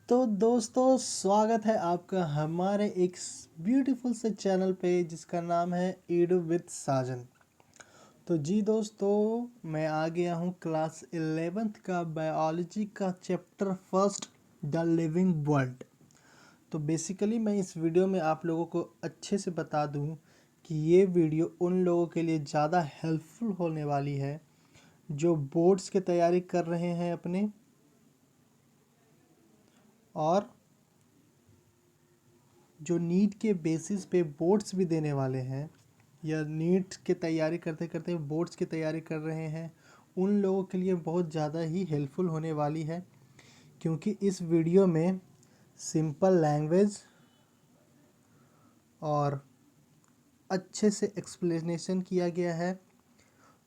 तो दोस्तों स्वागत है आपका हमारे एक ब्यूटीफुल से चैनल पे जिसका नाम है ईडू विद साजन। तो जी दोस्तों, मैं आ गया हूँ क्लास 11th का बायोलॉजी का chapter first, the living world. तो बेसिकली मैं इस वीडियो में आप लोगों को अच्छे से बता दूँ कि ये वीडियो उन लोगों के लिए ज़्यादा हेल्पफुल होने वाली है जो बोर्ड्स की तैयारी कर रहे हैं अपने, और जो नीट के बेसिस पे बोर्ड्स भी देने वाले हैं या नीट की तैयारी करते करते बोर्ड्स की तैयारी कर रहे हैं। उन लोगों के लिए बहुत ज़्यादा ही हेल्पफुल होने वाली है, क्योंकि इस वीडियो में सिंपल लैंग्वेज और अच्छे से एक्सप्लेनेशन किया गया है।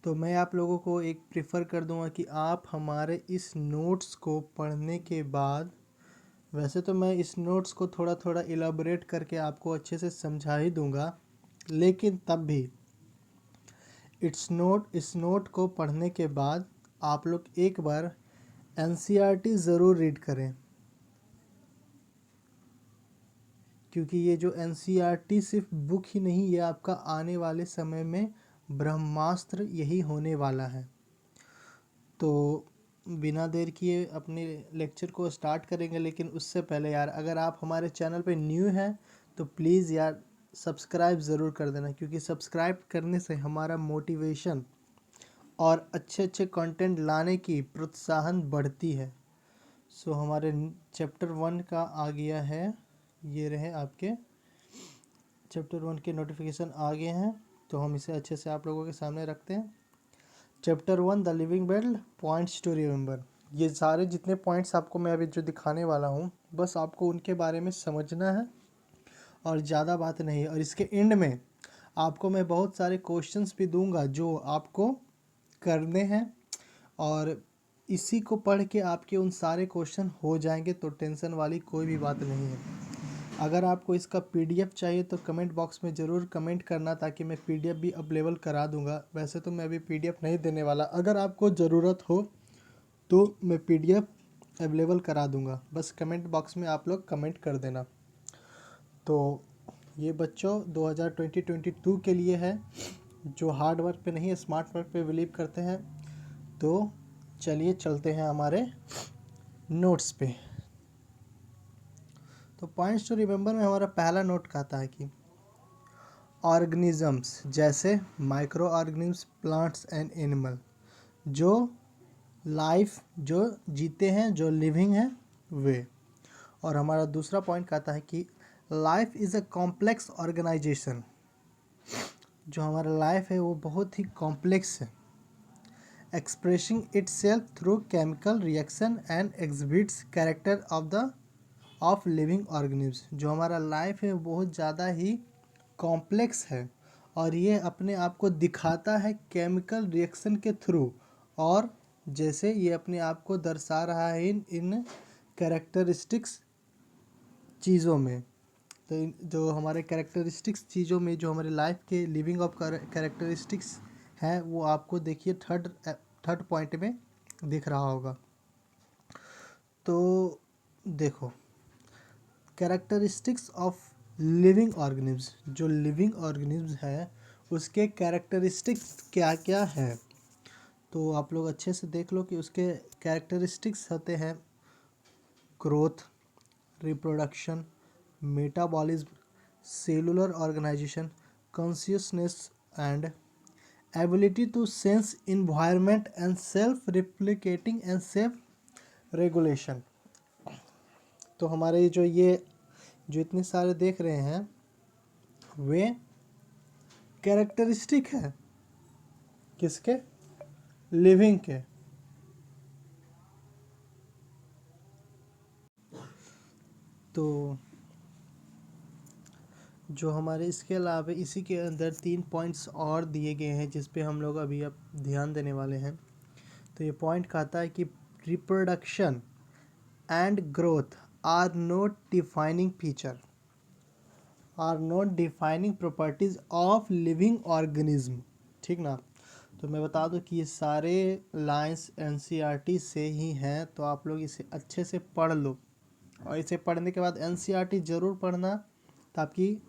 तो मैं आप लोगों को एक प्रेफर कर दूंगा कि आप हमारे इस नोट्स को पढ़ने के बाद, वैसे तो मैं इस नोट्स को थोड़ा थोड़ा इलाबोरेट करके आपको अच्छे से समझा ही दूंगा, लेकिन तब भी इस नोट को पढ़ने के बाद आप लोग एक बार एनसीईआरटी ज़रूर रीड करें, क्योंकि ये जो एनसीईआरटी सिर्फ बुक ही नहीं, ये आपका आने वाले समय में ब्रह्मास्त्र यही होने वाला है। तो बिना देर किए अपने लेक्चर को स्टार्ट करेंगे, लेकिन उससे पहले यार, अगर आप हमारे चैनल पे न्यू हैं तो प्लीज़ यार सब्सक्राइब ज़रूर कर देना, क्योंकि सब्सक्राइब करने से हमारा मोटिवेशन और अच्छे अच्छे कंटेंट लाने की प्रोत्साहन बढ़ती है। सो हमारे चैप्टर 1 का आ गया है, ये रहे आपके चैप्टर 1 के नोटिफिकेशन आ गए हैं, तो हम इसे अच्छे से आप लोगों के सामने रखते हैं। Chapter 1 the living world, points to remember. ये सारे जितने पॉइंट्स आपको मैं अभी जो दिखाने वाला हूँ, बस आपको उनके बारे में समझना है और ज़्यादा बात नहीं है। और इसके एंड में आपको मैं बहुत सारे क्वेश्चंस भी दूंगा जो आपको करने हैं, और इसी को पढ़ के आपके उन सारे क्वेश्चन हो जाएंगे, तो टेंशन वाली कोई भी बात नहीं है। अगर आपको इसका पीडीएफ चाहिए तो कमेंट बॉक्स में ज़रूर कमेंट करना, ताकि मैं पीडीएफ भी अवेलेबल करा दूंगा। वैसे तो मैं अभी पीडीएफ नहीं देने वाला, अगर आपको ज़रूरत हो तो मैं पीडीएफ अवेलेबल करा दूंगा, बस कमेंट बॉक्स में आप लोग कमेंट कर देना। तो ये बच्चों 2022 के लिए है, जो हार्ड वर्क पे नहीं स्मार्ट वर्क पे बिलीव करते हैं। तो चलिए चलते हैं हमारे नोट्स पे। तो पॉइंट्स टू रिमेंबर में हमारा पहला नोट कहता है कि ऑर्गेनिजम्स जैसे micro organisms, plants and animal, जो लाइफ जो जीते हैं, जो लिविंग हैं वे। और हमारा दूसरा पॉइंट कहता है कि life is a complex organisation, जो हमारा लाइफ है वो बहुत ही कॉम्प्लेक्स है, expressing itself through chemical reaction and exhibits character of living organisms। जो हमारा लाइफ है बहुत ज़्यादा ही कॉम्प्लेक्स है, और ये अपने आप को दिखाता है केमिकल रिएक्शन के थ्रू, और जैसे ये अपने आप को दर्शा रहा है इन कैरेक्टरिस्टिक्स चीज़ों में। तो जो हमारे कैरेक्टरिस्टिक्स चीज़ों में, जो हमारे लाइफ के लिविंग ऑफ कैरेक्टरिस्टिक्स हैं, वो आपको देखिए थर्ड पॉइंट में दिख रहा होगा। तो देखो, कैरेक्टरिस्टिक्स ऑफ लिविंग ऑर्गेनिम्स, जो लिविंग ऑर्गेनिम्स है उसके कैरेक्टरिस्टिक्स क्या क्या है, तो आप लोग अच्छे से देख लो कि उसके कैरेक्टरिस्टिक्स होते हैं growth, reproduction, metabolism, cellular organisation, consciousness and ability to sense environment and self replicating and self regulation. तो हमारे जो इतने सारे देख रहे हैं वे कैरेक्टरिस्टिक है किसके, लिविंग के। तो जो हमारे इसके अलावा इसी के अंदर 3 पॉइंट्स और दिए गए हैं जिस पे हम लोग अभी अब ध्यान देने वाले हैं। तो ये पॉइंट कहता है कि reproduction and growth are not defining feature, are not defining properties of living organism. ठीक ना। तो मैं बता दूं कि ये सारे लाइंस एनसीईआरटी से ही हैं, तो आप लोग इसे अच्छे से पढ़ लो। और इसे पढ़ने के बाद एनसीईआरटी ज़रूर पढ़ना, ताकि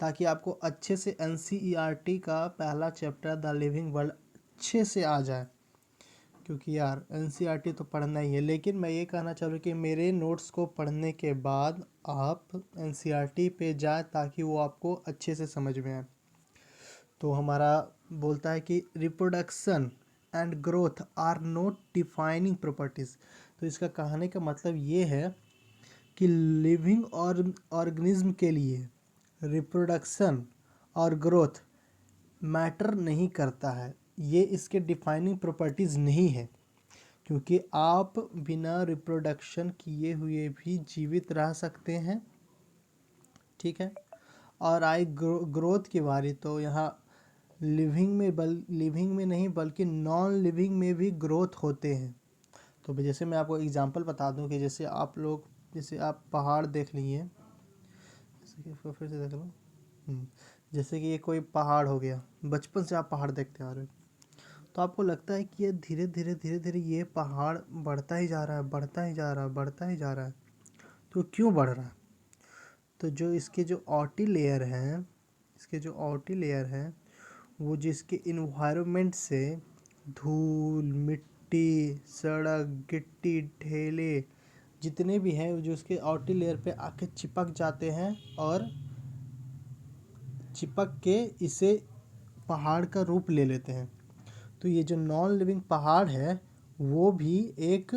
ताकि आपको अच्छे से एनसीईआरटी का पहला चैप्टर द लिविंग वर्ल्ड अच्छे से आ जाए, क्योंकि यार एनसीईआरटी तो पढ़ना ही है। लेकिन मैं ये कहना चाह रहा हूँ कि मेरे नोट्स को पढ़ने के बाद आप एनसीईआरटी पे जाए, ताकि वो आपको अच्छे से समझ में आए। तो हमारा बोलता है कि reproduction and growth are not defining properties. तो इसका कहने का मतलब ये है कि लिविंग और ऑर्गेनिज्म के लिए रिप्रोडक्शन और ग्रोथ मैटर नहीं करता है, ये इसके डिफाइनिंग प्रॉपर्टीज़ नहीं है, क्योंकि आप बिना रिप्रोडक्शन किए हुए भी जीवित रह सकते हैं, ठीक है। और आई ग्रोथ की बारी, तो यहाँ लिविंग में नहीं बल्कि नॉन लिविंग में भी ग्रोथ होते हैं। तो जैसे मैं आपको एग्जांपल बता दूं कि जैसे आप पहाड़ देख लीजिए, जैसे कि फिर से देख लो। जैसे कि ये कोई पहाड़ हो गया, बचपन से आप पहाड़ देखते आ रहे हो, तो आपको लगता है कि ये धीरे धीरे ये पहाड़ बढ़ता ही जा रहा है, बढ़ता ही जा रहा है, बढ़ता ही जा रहा है। तो क्यों बढ़ रहा है? तो जो इसके जो आउटर लेयर हैं, वो जिसके इन्वायरमेंट से धूल, मिट्टी, सड़क, गिट्टी, ढेले जितने भी हैं, जो उसके आउटर लेयर पे आके चिपक जाते हैं और चिपक के इसे पहाड़ का रूप ले लेते हैं। तो ये जो नॉन लिविंग पहाड़ है, वो भी एक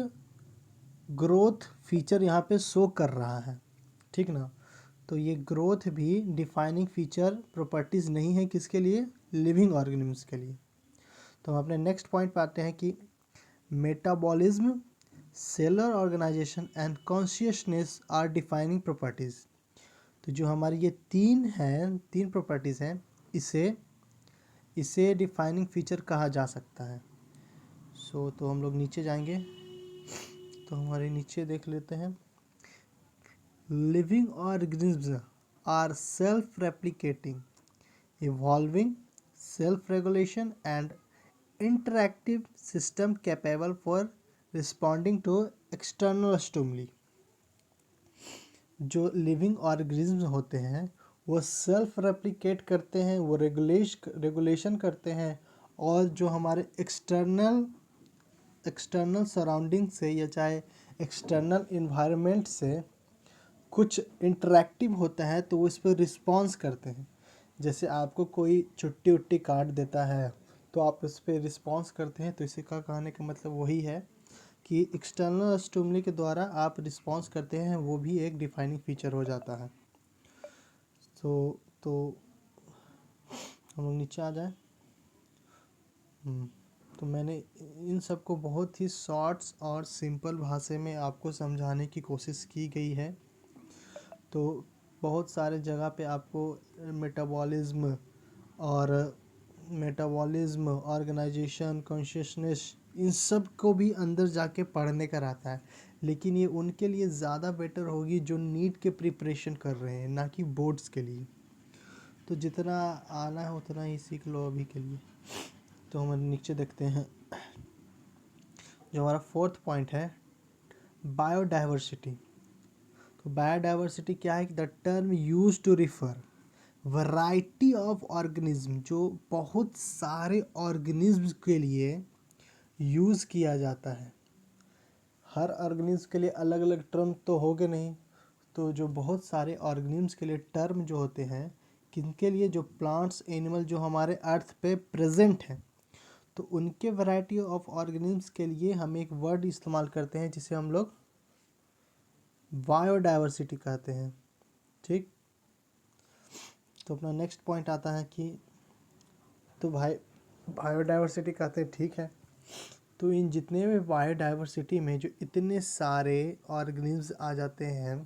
ग्रोथ फीचर यहाँ पे शो कर रहा है, ठीक ना। तो ये ग्रोथ भी डिफाइनिंग फीचर प्रॉपर्टीज़ नहीं है किसके लिए? लिविंग ऑर्गेनिम्स के लिए। तो हम अपने नेक्स्ट पॉइंट पे आते हैं कि metabolism, cellular organisation and consciousness are defining properties. तो जो हमारी ये तीन प्रॉपर्टीज़ हैं, इसे डिफाइनिंग फीचर कहा जा सकता है। तो हम लोग नीचे जाएंगे, तो हमारे नीचे देख लेते हैं। Living organism are self replicating, evolving, self regulation and interactive system capable for responding to external stimuli. जो लिविंग ऑर्गेनिज्म होते हैं वो सेल्फ रेप्लिकेट करते हैं, वो रेगुलेशन करते हैं, और जो हमारे एक्सटर्नल सराउंडिंग से या चाहे एक्सटर्नल इन्वायरमेंट से कुछ इंटरैक्टिव होता है, तो वो इस पर रिस्पॉन्स करते हैं। जैसे आपको कोई चुट्टी उट्टी काट देता है, तो आप उस पर रिस्पॉन्स करते हैं। तो इसे का कहने का मतलब वही है कि एक्सटर्नल स्टिमुली के द्वारा आप रिस्पॉन्स करते हैं, वो भी एक डिफाइनिंग फीचर हो जाता है। तो हम लोग नीचे आ जाए। तो मैंने इन सब को बहुत ही शॉर्ट्स और सिंपल भाषा में आपको समझाने की कोशिश की गई है। तो बहुत सारे जगह पे आपको मेटाबॉलिज्म, ऑर्गेनाइजेशन, कॉन्शियसनेस, इन सब को भी अंदर जाके पढ़ने का रहता है। लेकिन ये उनके लिए ज़्यादा बेटर होगी जो नीट के प्रिपरेशन कर रहे हैं, ना कि बोर्ड्स के लिए। तो जितना आना है उतना ही सीख लो अभी के लिए। तो हम नीचे देखते हैं, जो हमारा फोर्थ पॉइंट है बायोडाइवर्सिटी। तो बायोडाइवर्सिटी क्या है? The term use to refer variety of organism, जो बहुत सारे ऑर्गेनिज्म के लिए यूज़ किया जाता है। हर ऑर्गेनिज्म के लिए अलग अलग टर्म तो होगे नहीं, तो जो बहुत सारे ऑर्गेनिज्म के लिए टर्म जो होते हैं, किनके लिए? जो प्लांट्स, एनिमल जो हमारे अर्थ पे प्रेजेंट हैं, तो उनके वैरायटी ऑफ ऑर्गेनिज्म के लिए हम एक वर्ड इस्तेमाल करते हैं जिसे हम लोग बायोडाइवर्सिटी कहते हैं, ठीक। तो अपना नेक्स्ट पॉइंट आता है कि तो भाई बायोडाइवर्सिटी कहते हैं, ठीक है। तो इन जितने भी बायोडाइवर्सिटी में जो इतने सारे ऑर्गेनिज्म आ जाते हैं,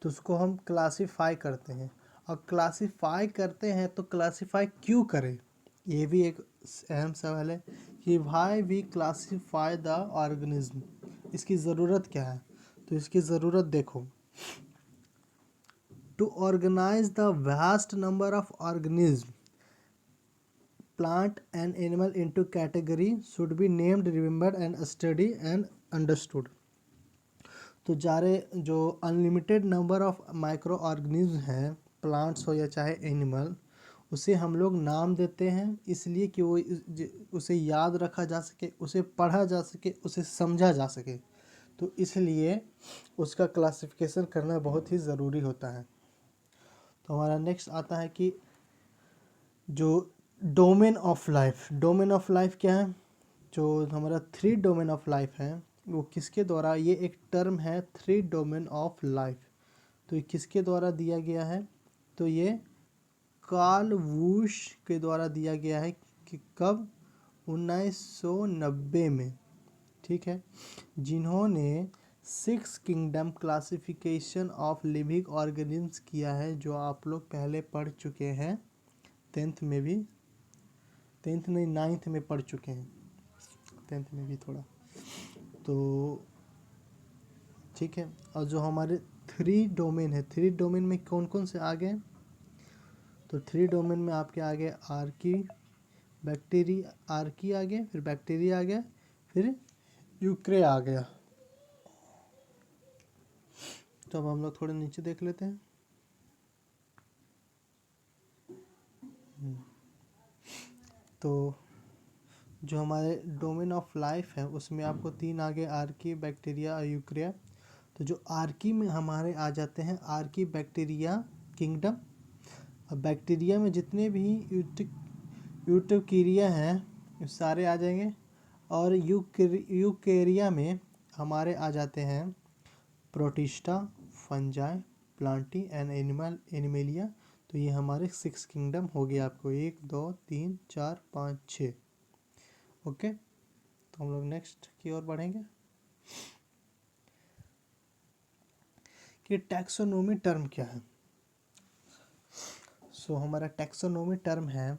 तो उसको हम क्लासीफाई करते हैं। और क्लासीफाई करते हैं तो क्लासीफाई क्यों करें, ये भी एक अहम सवाल है कि why we classify the organism, इसकी ज़रूरत क्या है? तो इसकी ज़रूरत देखो, to organise the vast number of organism plant and animal into category should be named, remembered and studied and understood। तो जारे जो unlimited number of micro organism हैं, प्लांट्स हो या चाहे एनिमल, उसे हम लोग नाम देते हैं इसलिए कि वो उसे याद रखा जा सके, उसे पढ़ा जा सके, उसे समझा जा सके। तो इसलिए उसका क्लासिफिकेशन करना बहुत ही ज़रूरी होता है। तो हमारा नेक्स्ट आता है कि जो डोमेन ऑफ लाइफ क्या है? जो हमारा 3 डोमेन ऑफ लाइफ है वो किसके द्वारा, ये एक टर्म है 3 डोमेन ऑफ लाइफ, तो ये किसके द्वारा दिया गया है? तो ये कार्ल वूश के द्वारा दिया गया है कि कब? 1990 में, ठीक है, जिन्होंने 6 kingdom classification of living organisms किया है, जो आप लोग पहले पढ़ चुके हैं 10th में भी, 10th नहीं 9th में पढ़ चुके हैं, 10th में भी थोड़ा, तो ठीक है। और जो हमारे 3 डोमेन है, 3 डोमेन में कौन कौन से आ गए? तो 3 डोमेन में आपके आ गए आर्की, बैक्टीरिया, आर्की आ गया, फिर बैक्टीरिया आ गया, फिर यूक्रे आ गया। तो अब हम लोग थोड़े नीचे देख लेते हैं। तो जो हमारे डोमेन ऑफ लाइफ है उसमें आपको 3 आ गए, आर्की, बैक्टीरिया और यूक्रिया। तो जो आर्की में हमारे आ जाते हैं आर्की बैक्टीरिया किंगडम। अब बैक्टीरिया में जितने भी यूटिक्यूरिया हैं ये सारे आ जाएंगे, और यूकेरिया में हमारे आ जाते हैं protista, fungi, Plantae and Animalia. तो ये हमारे 6 किंगडम हो गए आपको, 1 2 3 4 5 6। ओके, तो हम लोग नेक्स्ट की ओर बढ़ेंगे कि टैक्सोनॉमी टर्म क्या है। सो हमारा टैक्सोनॉमी टर्म है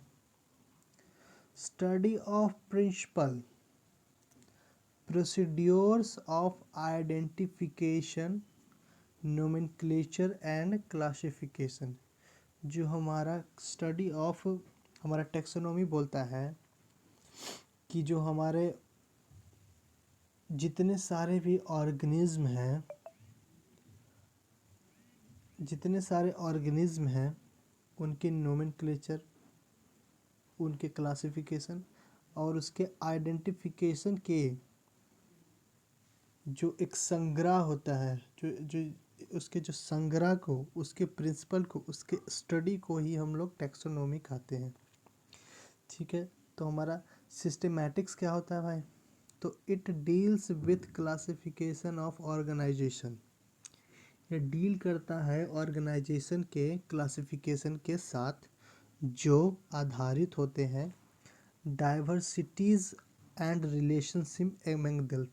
study of principle procedures of identification, nomenclature and classification. जो हमारा स्टडी ऑफ, हमारा टैक्सोनॉमी बोलता है कि जो हमारे जितने सारे भी ऑर्गेनिज्म हैं, जितने सारे ऑर्गेनिज्म हैं उनके नोमेनक्लेचर, उनके क्लासिफिकेशन और उसके आइडेंटिफिकेशन के जो एक संग्रह होता है, जो जो उसके जो संग्रह को, उसके प्रिंसिपल को, उसके स्टडी को ही हम लोग टैक्सोनॉमी कहते हैं। ठीक है, तो हमारा सिस्टेमैटिक्स क्या होता है भाई? तो it deals with classification of organisation. ये डील करता है ऑर्गेनाइजेशन के क्लासिफिकेशन के साथ जो आधारित होते हैं diversities and relationship among them,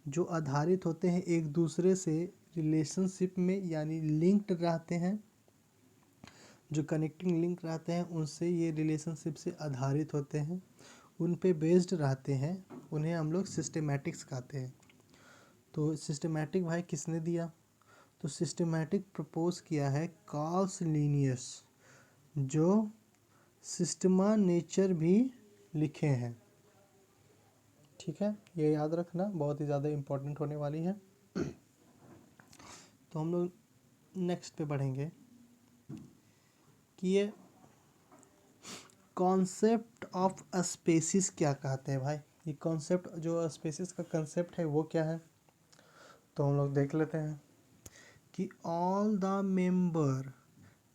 जो आधारित होते हैं एक दूसरे से रिलेशनशिप में, यानी लिंक्ड रहते हैं, जो कनेक्टिंग लिंक रहते हैं उनसे, ये रिलेशनशिप से आधारित होते हैं, उन पे बेस्ड रहते हैं, उन्हें हम लोग सिस्टेमैटिक्स कहते हैं। तो सिस्टेमैटिक भाई किसने दिया? तो सिस्टेमैटिक प्रपोज किया है कार्ल लिनियस, जो सिस्टमा नेचर भी लिखे हैं। ठीक है, ये याद रखना, बहुत ही ज़्यादा इम्पोर्टेंट होने वाली है। तो हम लोग नेक्स्ट पे बढ़ेंगे कि ये कॉन्सेप्ट ऑफ स्पेसिस क्या कहते हैं भाई। ये कॉन्सेप्ट, जो स्पेसिस का कॉन्सेप्ट है वो क्या है, तो हम लोग देख लेते हैं कि all the member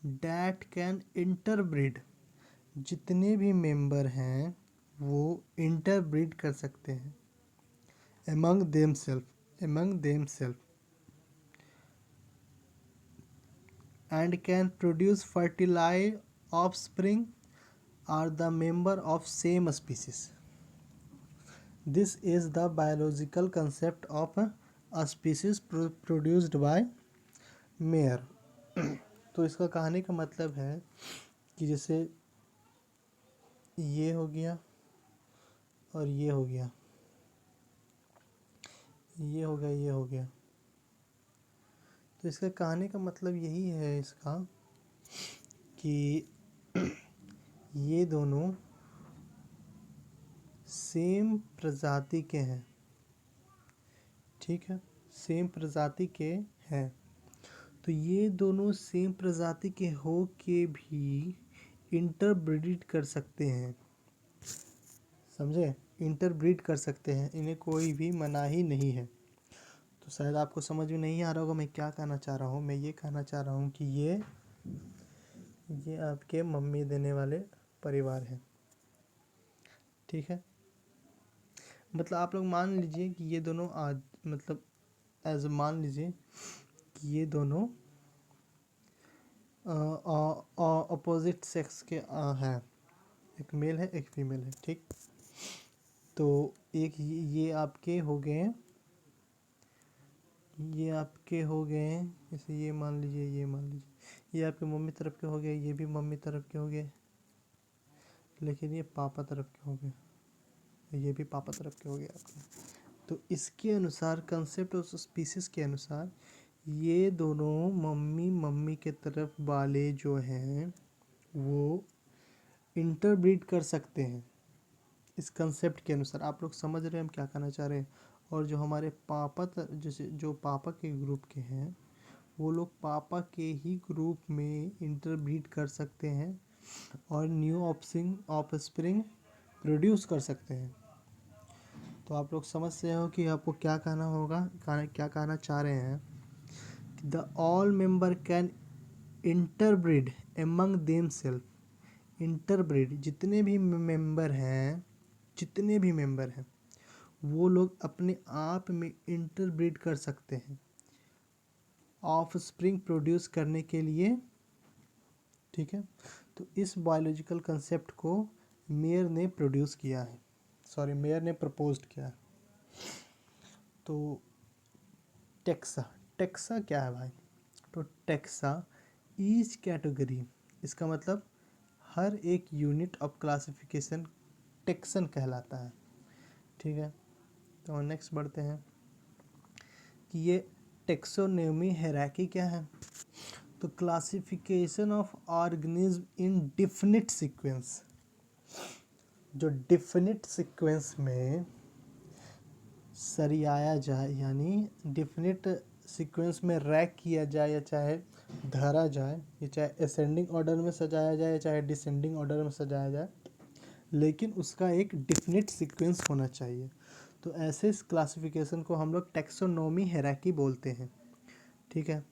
that can interbreed, जितने भी मेंबर हैं वो इंटरब्रीड कर सकते हैं among themselves and can produce fertile offspring are the member of same species. This is the biological concept of a species produced by mare. तो इसका कहने का मतलब है कि जैसे ये हो गया और ये हो गया, ये हो गया, ये हो गया, तो इसका कहने का मतलब यही है इसका कि ये दोनों सेम प्रजाति के हैं। ठीक है, सेम प्रजाति के हैं। तो ये दोनों सेम प्रजाति के हो के भी इंटरब्रीड कर सकते हैं, समझे? इंटरब्रीड कर सकते हैं, इन्हें कोई भी मनाही नहीं है। तो शायद आपको समझ में नहीं आ रहा होगा मैं क्या कहना चाह रहा हूँ। मैं ये कहना चाह रहा हूँ कि ये आपके मम्मी देने वाले परिवार हैं, ठीक है। मतलब आप लोग मान लीजिए कि ये दोनों मतलब एज मान लीजिए कि ये दोनों अपोजिट सेक्स के हैं, एक मेल है एक फीमेल है, ठीक। तो एक ये आपके हो गए, ये आपके हो गए, जैसे ये मान लीजिए, ये मान लीजिए ये आपके मम्मी तरफ के हो गए, ये भी मम्मी तरफ के हो गए, लेकिन ये पापा तरफ के हो गए, ये भी पापा तरफ के हो गए आपके। तो इसके अनुसार, कंसेप्ट ऑफ स्पीसीज के अनुसार, ये दोनों मम्मी के तरफ वाले जो हैं वो इंटरब्रीड कर सकते हैं इस कंसेप्ट के अनुसार। आप लोग समझ रहे हैं हम क्या कहना चाह रहे हैं। और जो हमारे पापा जैसे जो पापा के ग्रुप के हैं वो लोग पापा के ही ग्रुप में इंटरब्रीड कर सकते हैं और न्यू ऑफस्प्रिंग प्रोड्यूस कर सकते हैं। तो आप लोग समझ रहे हो कि आपको क्या कहना होगा, क्या कहना चाह रहे हैं। The all member can interbreed among them self. Interbreed जितने भी मेंबर हैं, जितने भी मेंबर हैं वो लोग अपने आप में इंटरब्रीड कर सकते हैं ऑफ स्प्रिंग प्रोड्यूस करने के लिए, ठीक है। तो इस बायोलॉजिकल कंसेप्ट को मेयर ने प्रोड्यूस किया है, सॉरी मेयर ने प्रपोज्ड किया है। तो टेक्सा, टेक्सा क्या है भाई? तो टेक्सा ईच कैटेगरी, इसका मतलब हर एक यूनिट ऑफ क्लासिफिकेशन टेक्सन कहलाता है, ठीक है। तो नेक्स्ट बढ़ते हैं कि ये टेक्सोनोमी हायरार्की क्या है। तो classification of organism in definite sequence, जो डिफिनिट सीक्वेंस में सरियाया जाए, यानी डिफिनिट सीक्वेंस में रैक किया जाए या चाहे धरा जाए, या चाहे असेंडिंग ऑर्डर में सजाया जाए या चाहे डिसेंडिंग ऑर्डर में सजाया जाए, लेकिन उसका एक डिफिनिट सीक्वेंस होना चाहिए। तो ऐसे इस क्लासिफिकेशन को हम लोग टेक्सोनोमी हायरार्की बोलते हैं, ठीक है।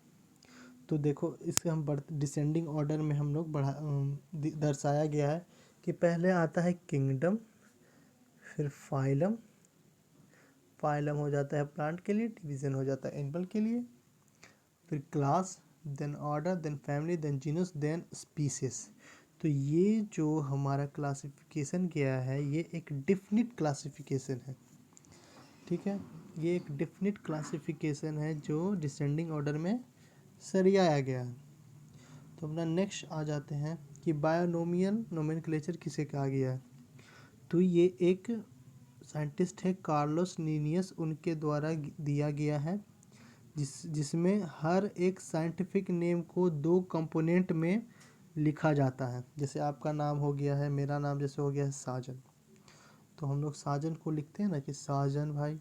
तो देखो इसके हम डिसेंडिंग ऑर्डर में हम लोग दर्शाया गया है कि पहले आता है किंगडम, फिर फाइलम, फाइलम हो जाता है प्लांट के लिए, डिवीजन हो जाता है एनिमल के लिए, फिर class, then order, then family, then genus, then species. तो ये जो हमारा क्लासिफिकेशन गया है ये एक डिफिनिट क्लासिफिकेशन है, ठीक है। ये एक डिफिनिट क्लासिफिकेशन है जो डिसेंडिंग ऑर्डर में सरियाया गया है। तो अपना नेक्स्ट आ जाते हैं कि बायोनोमियल नोमेनक्लेचर किसे कहा गया है। तो ये एक साइंटिस्ट है कार्लोस लीनियस, उनके द्वारा दिया गया है, जिसमें हर एक साइंटिफिक नेम को दो कंपोनेंट में लिखा जाता है। जैसे आपका नाम हो गया है, मेरा नाम जैसे हो गया है साजन, तो हम लोग साजन को लिखते हैं ना कि साजन भाई।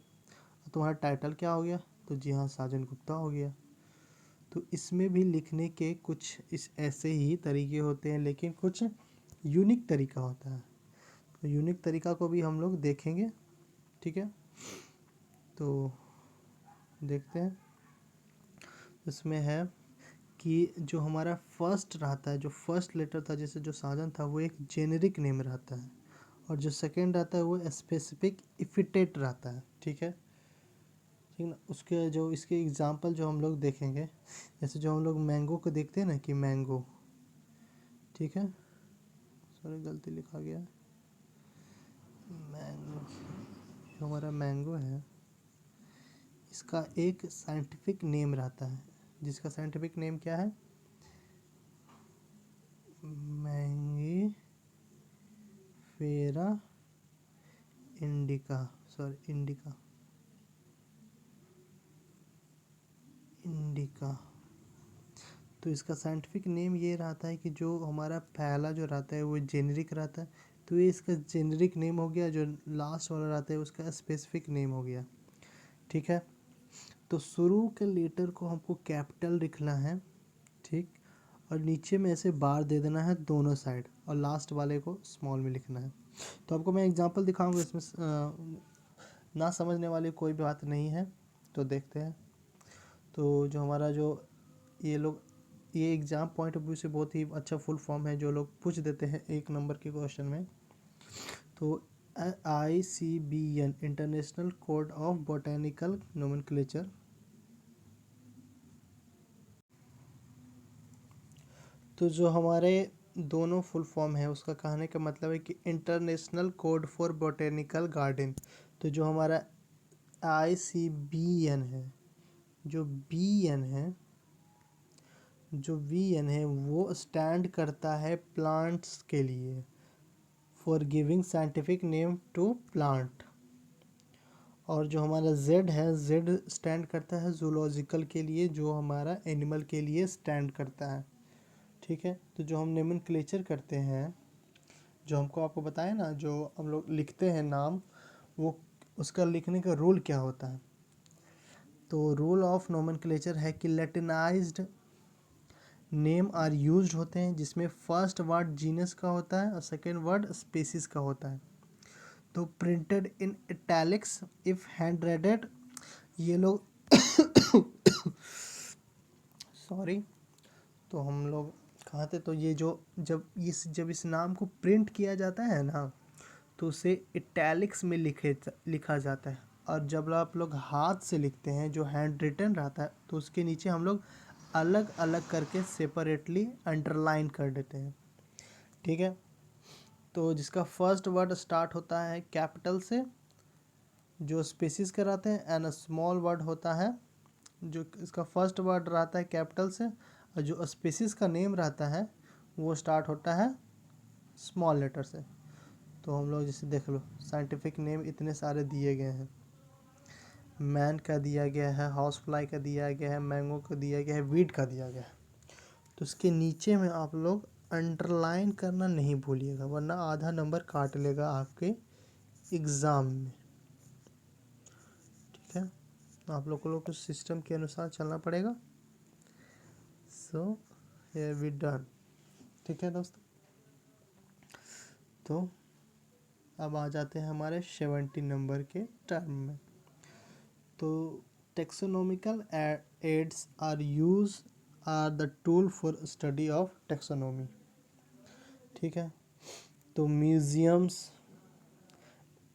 तुम्हारा टाइटल क्या हो गया? तो जी हाँ साजन गुप्ता हो गया। तो इसमें भी लिखने के कुछ इस ऐसे ही तरीके होते हैं, लेकिन कुछ यूनिक तरीका होता है। तो यूनिक तरीका को भी हम लोग देखेंगे, ठीक है। तो देखते हैं, इसमें है कि जो हमारा फर्स्ट रहता है, जो फर्स्ट लेटर था, जैसे जो साजन था वो एक जेनेरिक नेम रहता है, और जो सेकंड रहता है वो स्पेसिफिक इफिटेट रहता है, ठीक है, ठीक ना। उसके जो इसके एग्जांपल जो हम लोग देखेंगे, जैसे जो हम लोग मैंगो को देखते हैं ना कि मैंगो, ठीक है, सॉरी गलती लिखा गया, मैंगो, जो हमारा मैंगो है इसका एक साइंटिफिक नेम रहता है, जिसका साइंटिफिक नेम क्या है? मैंगी फेरा इंडिका, सॉरी इंडिका, इंडिका। तो इसका साइंटिफिक नेम ये रहता है कि जो हमारा पहला जो रहता है वो जेनेरिक रहता है, तो ये इसका जेनेरिक नेम हो गया, जो लास्ट वाला रहता है उसका स्पेसिफिक नेम हो गया, ठीक है। तो शुरू के लेटर को हमको कैपिटल लिखना है, ठीक, और नीचे में ऐसे बार दे देना है दोनों साइड, और लास्ट वाले को स्मॉल में लिखना है। तो आपको मैं एग्जांपल दिखाऊंगा, इसमें ना समझने वाली कोई बात नहीं है। तो देखते हैं। तो जो हमारा जो ये एग्ज़ाम पॉइंट ऑफ व्यू से बहुत ही अच्छा फुल फॉर्म है जो लोग पूछ देते हैं 1 नंबर के क्वेश्चन में। तो ICBN international code of botanical nomenclature. तो जो हमारे दोनों फुल फॉर्म है उसका कहने का मतलब है कि international code for botanical garden. तो जो हमारा ICBN है, जो VN है वो स्टैंड करता है प्लांट्स के लिए, for giving scientific name to plant. और जो हमारा Z है, Z स्टैंड करता है जूलॉजिकल के लिए, जो हमारा एनिमल के लिए स्टैंड करता है, ठीक है। तो जो हम नोमेनक्लेचर करते हैं, जो हमको आपको बताया ना, जो हम लोग लिखते हैं नाम, वो उसका लिखने का रूल क्या होता है। तो रूल ऑफ नोमेनक्लेचर है कि लैटिनाइज्ड नेम आर यूज्ड होते हैं, जिसमें फर्स्ट वर्ड जीनस का होता है और सेकेंड वर्ड स्पीसीज का होता है। तो printed in italics if handwritten, ये लोग सॉरी, तो हम लोग कहाँ थे, तो ये जो जब इस नाम को प्रिंट किया जाता है ना, तो उसे इटैलिक्स में लिखा जाता है। और जब आप लोग हाथ से लिखते हैं, जो हैंड रिटन रहता है, तो उसके नीचे हम लोग अलग अलग करके सेपरेटली अंडरलाइन कर देते हैं, ठीक है। तो जिसका फर्स्ट वर्ड स्टार्ट होता है कैपिटल से, जो स्पेसिस कराते हैं, एंड स्मॉल वर्ड होता है, जो इसका फर्स्ट वर्ड रहता है कैपिटल से, और जो स्पेसिस का नेम रहता है वो स्टार्ट होता है स्मॉल लेटर से। तो हम लोग जैसे देख लो, साइंटिफिक नेम इतने सारे दिए गए हैं, मैन का दिया गया है, हाउस फ्लाई का दिया गया है, मैंगो का दिया गया है, वीट का दिया गया है। तो उसके नीचे में आप लोग अंडरलाइन करना नहीं भूलिएगा, वरना आधा नंबर काट लेगा आपके एग्ज़ाम में, ठीक है। आप लोग को सिस्टम के अनुसार चलना पड़ेगा। सो हियर वी डन, ठीक है दोस्तों। तो अब आ जाते हैं हमारे 70 नंबर के टर्म में। तो taxonomical aids are the tool for study of taxonomy, ठीक है। तो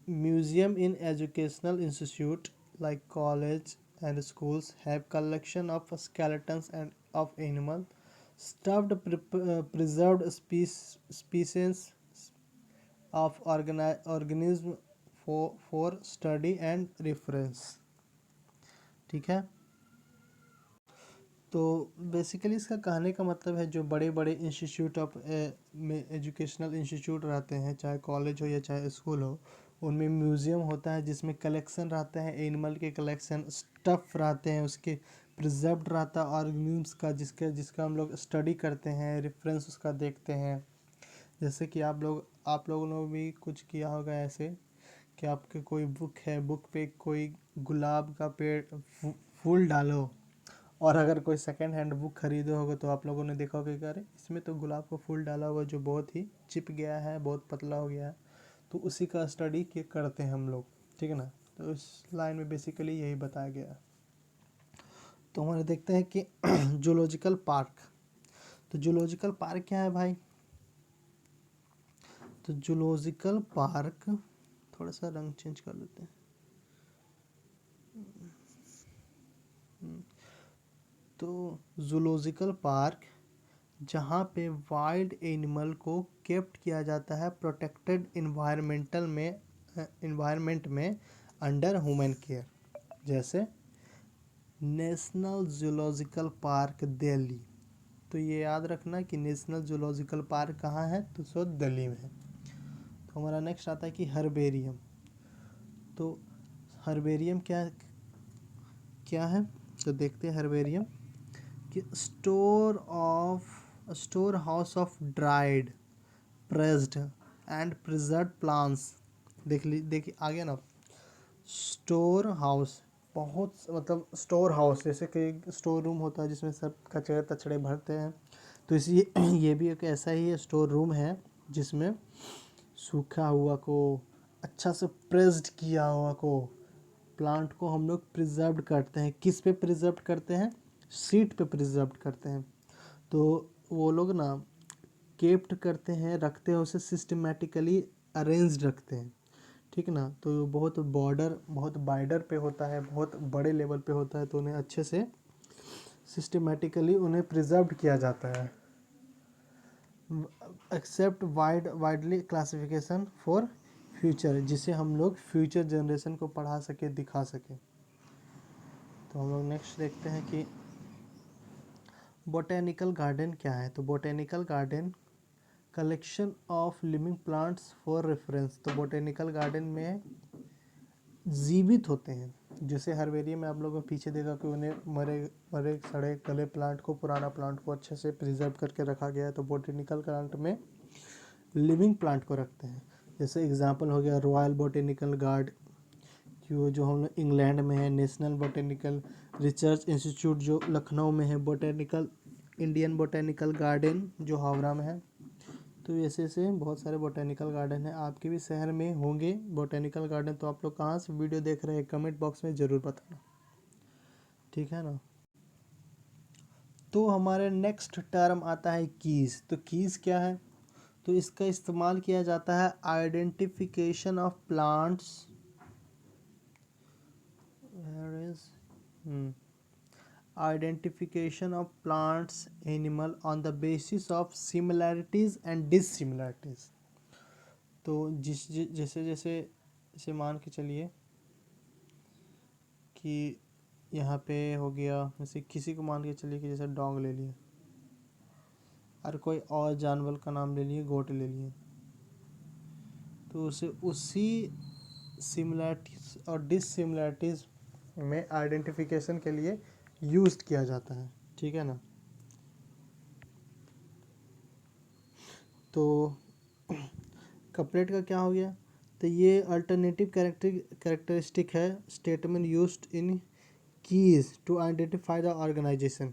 museum in educational institute like college and schools have collection of skeletons and of animal, stuffed preserved species of organism for study and reference, ठीक है। तो basically इसका कहने का मतलब है, जो बड़े बड़े इंस्टीट्यूट ऑफ में एजुकेशनल इंस्टीट्यूट रहते हैं, चाहे कॉलेज हो या चाहे स्कूल हो, उनमें म्यूज़ियम होता है जिसमें कलेक्शन रहता है, एनिमल के कलेक्शन, स्टफ़ रहते हैं, उसके प्रिजर्व्ड रहता है ऑर्गेनिम्स का, जिसका हम लोग स्टडी करते हैं, रेफरेंस उसका देखते हैं। जैसे कि आप लोगों ने भी कुछ किया होगा ऐसे कि आपके कोई बुक है, बुक पे कोई गुलाब का पेड़ फूल डालो, और अगर कोई सेकंड हैंड बुक खरीदे होगा तो आप लोगों ने देखा होगा कि अरे इसमें तो गुलाब का फूल डाला हुआ जो बहुत ही चिप गया है, बहुत पतला हो गया है। तो उसी का स्टडी करते हैं हम लोग, ठीक है ना। तो इस लाइन में बेसिकली यही बताया गया है। तो हमारे देखते हैं कि जूलॉजिकल पार्क। तो जूलॉजिकल पार्क क्या है भाई। तो जूलॉजिकल पार्क, थोड़ा सा रंग चेंज कर लेते हैं। तो जूलॉजिकल पार्क जहाँ पे वाइल्ड एनिमल को केप्ट किया जाता है प्रोटेक्टेड इन्वायरमेंट में अंडर ह्यूमन केयर, जैसे नेशनल जूलॉजिकल पार्क दिल्ली। तो ये याद रखना कि नेशनल जूलॉजिकल पार्क कहाँ है, तो सो दिल्ली में है। तो हमारा नेक्स्ट आता है कि हर्बेरियम। तो हर्बेरियम क्या क्या है, तो देखते हैं हर्बेरियम कि store house of dried, pressed and preserve plants. देखिए आ गया ना, स्टोर हाउस बहुत मतलब स्टोर हाउस, जैसे कि स्टोर रूम होता है जिसमें सब कचरे तचड़े भरते हैं, तो इसी ये भी एक ऐसा ही स्टोर रूम है जिसमें सूखा हुआ को, अच्छा से प्रेस्ड किया हुआ को, प्लांट को हम लोग प्रिजर्व करते हैं। किस पे प्रिजर्व करते हैं? सीट पे प्रिजर्व करते हैं। तो वो लोग ना केप्ट करते हैं, रखते हैं उसे सिस्टमेटिकली अरेंज्ड रखते हैं, ठीक ना। तो बहुत बॉर्डर, बहुत वाइडर पे होता है, बहुत बड़े लेवल पे होता है, तो उन्हें अच्छे से सिस्टमेटिकली उन्हें प्रिजर्व किया जाता है। Accept widely classification for future, जिसे हम लोग फ्यूचर जनरेशन को पढ़ा सके, दिखा सके। तो हम लोग नेक्स्ट देखते हैं कि बोटेनिकल गार्डन क्या है। तो botanical garden collection of living plants for reference. तो बोटेनिकल गार्डन में जीवित होते हैं, जैसे हर्बेरियम में आप लोगों को पीछे देखा कि उन्हें मरे मरे सड़े गले प्लांट को, पुराना प्लांट को अच्छे से प्रिजर्व करके रखा गया है। तो बोटेनिकल गार्डन में लिविंग प्लांट को रखते हैं। जैसे एग्जांपल हो गया रॉयल बोटेनिकल गार्ड, जो हम लोग इंग्लैंड में है, नेशनल बोटेनिकल रिसर्च इंस्टीट्यूट जो लखनऊ में है, बोटेनिकल इंडियन बोटेनिकल गार्डन जो हावड़ा में है। तो ऐसे ऐसे बहुत सारे बोटेनिकल गार्डन हैं, आपके भी शहर में होंगे बोटेनिकल गार्डन। तो आप लोग कहाँ से वीडियो देख रहे हैं कमेंट बॉक्स में ज़रूर बताना, ठीक है ना। तो हमारे नेक्स्ट टर्म आता है कीज़। तो कीज़ क्या है? तो इसका इस्तेमाल किया जाता है identification of plants, identification of plants animal on the basis of similarities and dissimilarities। तो जैसे जैसे जैसे मान के चलिए कि यहाँ पे हो गया, जैसे किसी को मान के चलिए कि जैसे डॉग ले लिए, और कोई और जानवर का नाम ले लिए, गोट ले लिए, तो उसे उसी सिमिलैरिटीज और डिससिमिलैरिटीज में आइडेंटिफिकेशन के लिए यूज किया जाता है, ठीक है ना। तो कपलेट का क्या हो गया? तो ये अल्टरनेटिव कैरेक्टरिस्टिक है, statement used in keys to identify the organisation.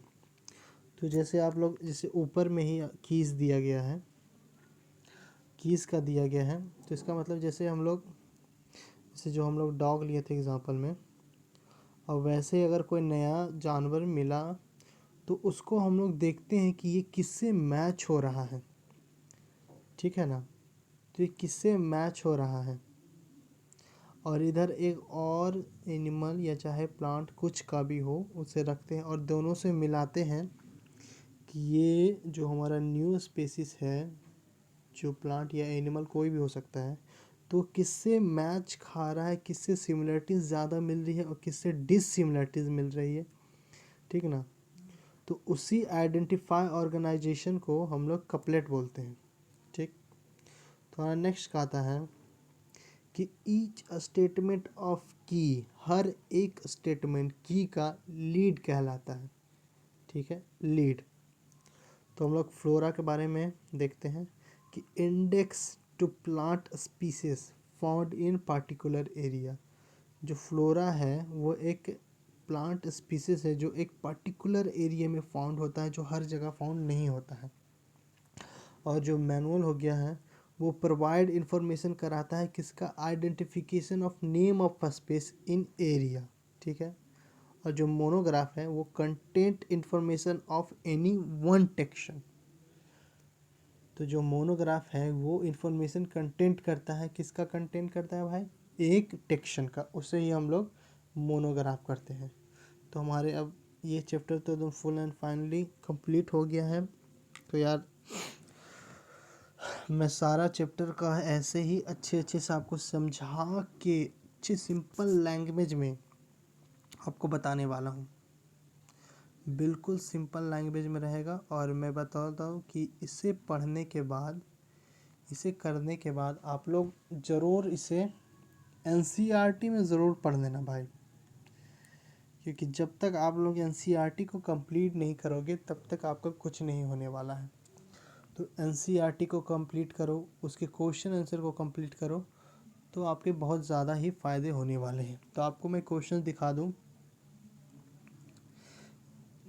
तो जैसे आप लोग, जैसे ऊपर में ही कीज दिया गया है, कीज का दिया गया है, तो इसका मतलब जैसे हम लोग, जैसे जो हम लोग डॉग लिए थे एग्जांपल में, और वैसे ही अगर कोई नया जानवर मिला तो उसको हम लोग देखते हैं कि ये किससे मैच हो रहा है, ठीक है ना। तो ये किससे मैच हो रहा है, और इधर एक और एनिमल या चाहे प्लांट कुछ का भी हो उसे रखते हैं और दोनों से मिलाते हैं कि ये जो हमारा न्यू स्पेसिस है, जो प्लांट या एनिमल कोई भी हो सकता है, तो किससे मैच खा रहा है, किससे सिमिलरिटीज़ ज़्यादा मिल रही है और किससे डिससिमिलरिटीज़ मिल रही है, ठीक ना। तो उसी आइडेंटिफाई ऑर्गेनाइजेशन को हम लोग कपलेट बोलते हैं, ठीक। तो हमारा नेक्स्ट का आता है कि ईच स्टेटमेंट ऑफ की, हर एक स्टेटमेंट की का लीड कहलाता है, ठीक है, लीड। तो हम लोग फ्लोरा के बारे में देखते हैं कि index to plant species found in particular area. जो फ्लोरा है वो एक प्लांट स्पीसीज है जो एक पर्टिकुलर एरिया में फाउंड होता है, जो हर जगह फाउंड नहीं होता है। और जो मैनुअल हो गया है वो प्रोवाइड इंफॉर्मेशन कराता है किसका, identification of name of space in area, ठीक है। और जो मोनोग्राफ है वो content information of any one section. तो जो मोनोग्राफ है वो इंफॉर्मेशन कंटेंट करता है, किसका कंटेंट करता है भाई, एक टेक्शन का, उसे ही हम लोग मोनोग्राफ करते हैं। तो हमारे अब ये चैप्टर तो एकदम फुल एंड फाइनली कंप्लीट हो गया है। तो यार मैं सारा चैप्टर का ऐसे ही अच्छे अच्छे से आपको समझा के अच्छे सिंपल लैंग्वेज में आपको बताने वाला हूँ, बिल्कुल सिंपल लैंग्वेज में रहेगा। और मैं बताता हूँ कि इसे पढ़ने के बाद, इसे करने के बाद आप लोग ज़रूर इसे एनसीईआरटी में ज़रूर पढ़ लेना भाई, क्योंकि जब तक आप लोग एनसीईआरटी को कंप्लीट नहीं करोगे तब तक आपका कुछ नहीं होने वाला है। तो एनसीईआरटी को कंप्लीट करो, उसके क्वेश्चन आंसर को कंप्लीट करो, तो आपके बहुत ज़्यादा ही फ़ायदे होने वाले हैं। तो आपको मैं क्वेश्चन दिखा दूँ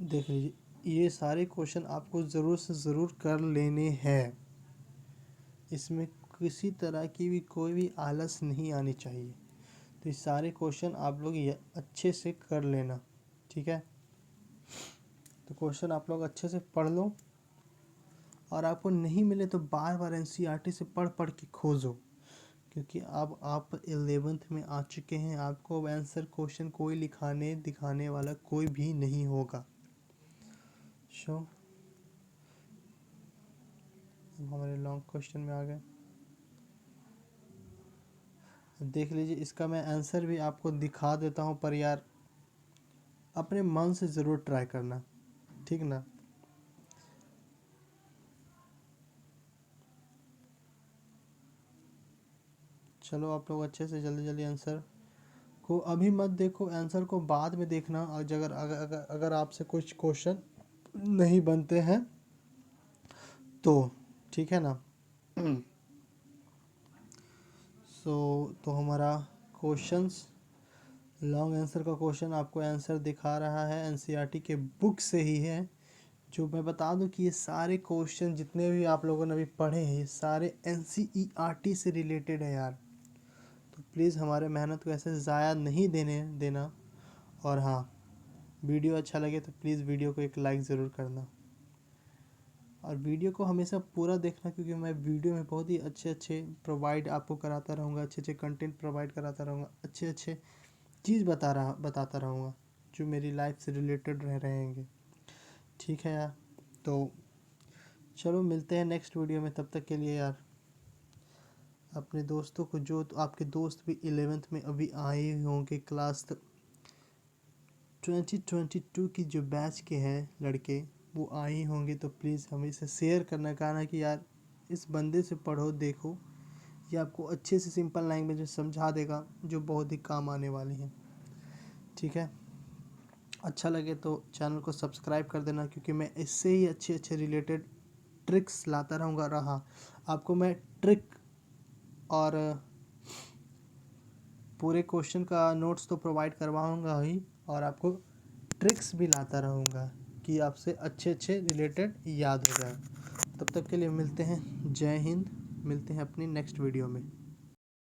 देख लीजिए, ये सारे क्वेश्चन आपको ज़रूर से ज़रूर कर लेने हैं। इसमें किसी तरह की भी कोई भी आलस नहीं आनी चाहिए। तो ये सारे क्वेश्चन आप लोग ये अच्छे से कर लेना, ठीक है। तो क्वेश्चन आप लोग अच्छे से पढ़ लो, और आपको नहीं मिले तो बार बार एनसीईआरटी से पढ़ पढ़ के खोजो, क्योंकि अब आप 11th में आ चुके हैं। आपको आंसर क्वेश्चन कोई लिखाने दिखाने वाला कोई भी नहीं होगा। हमारे लॉन्ग क्वेश्चन में आ गए। देख लीजिए, इसका मैं आंसर भी आपको दिखा देता हूँ, पर यार अपने मन से ज़रूर ट्राई करना, ठीक ना। चलो आप लोग अच्छे से जल्दी जल्दी आंसर को अभी मत देखो, आंसर को बाद में देखना। और अगर आपसे कुछ क्वेश्चन नहीं बनते हैं तो ठीक है ना। तो हमारा क्वेश्चंस, लॉन्ग आंसर का क्वेश्चन आपको आंसर दिखा रहा है, एनसीईआरटी के बुक से ही है। जो मैं बता दूं कि ये सारे क्वेश्चन जितने भी आप लोगों ने अभी पढ़े हैं, ये सारे एनसीईआरटी से रिलेटेड है यार। तो प्लीज़ हमारे मेहनत को ऐसे ज़ाया नहीं देना। और हाँ, वीडियो अच्छा लगे तो प्लीज़ वीडियो को एक लाइक ज़रूर करना, और वीडियो को हमेशा पूरा देखना, क्योंकि मैं वीडियो में बहुत ही अच्छे अच्छे प्रोवाइड आपको कराता रहूँगा, अच्छे अच्छे कंटेंट प्रोवाइड कराता रहूँगा, अच्छे अच्छे चीज़ बताता रहूँगा जो मेरी लाइफ से रिलेटेड रहेंगे, ठीक है यार। तो चलो मिलते हैं नेक्स्ट वीडियो में, तब तक के लिए यार अपने दोस्तों को, जो तो आपके दोस्त भी 11th में अभी आए होंगे, क्लास 2022 की जो बैच के हैं लड़के, वो आए होंगे, तो प्लीज़ हमें इसे शेयर करना, कहना कि यार इस बंदे से पढ़ो, देखो ये आपको अच्छे से सिंपल लैंग्वेज में समझा देगा, जो बहुत ही काम आने वाले हैं, ठीक है। अच्छा लगे तो चैनल को सब्सक्राइब कर देना, क्योंकि मैं इससे ही अच्छे अच्छे रिलेटेड ट्रिक्स लाता रहूँगा। रहा आपको मैं ट्रिक और पूरे क्वेश्चन का नोट्स तो प्रोवाइड करवाऊँगा ही, और आपको ट्रिक्स भी लाता रहूँगा कि आपसे अच्छे अच्छे रिलेटेड याद हो जाए। तब तक के लिए मिलते हैं, जय हिंद। मिलते हैं अपनी नेक्स्ट वीडियो में।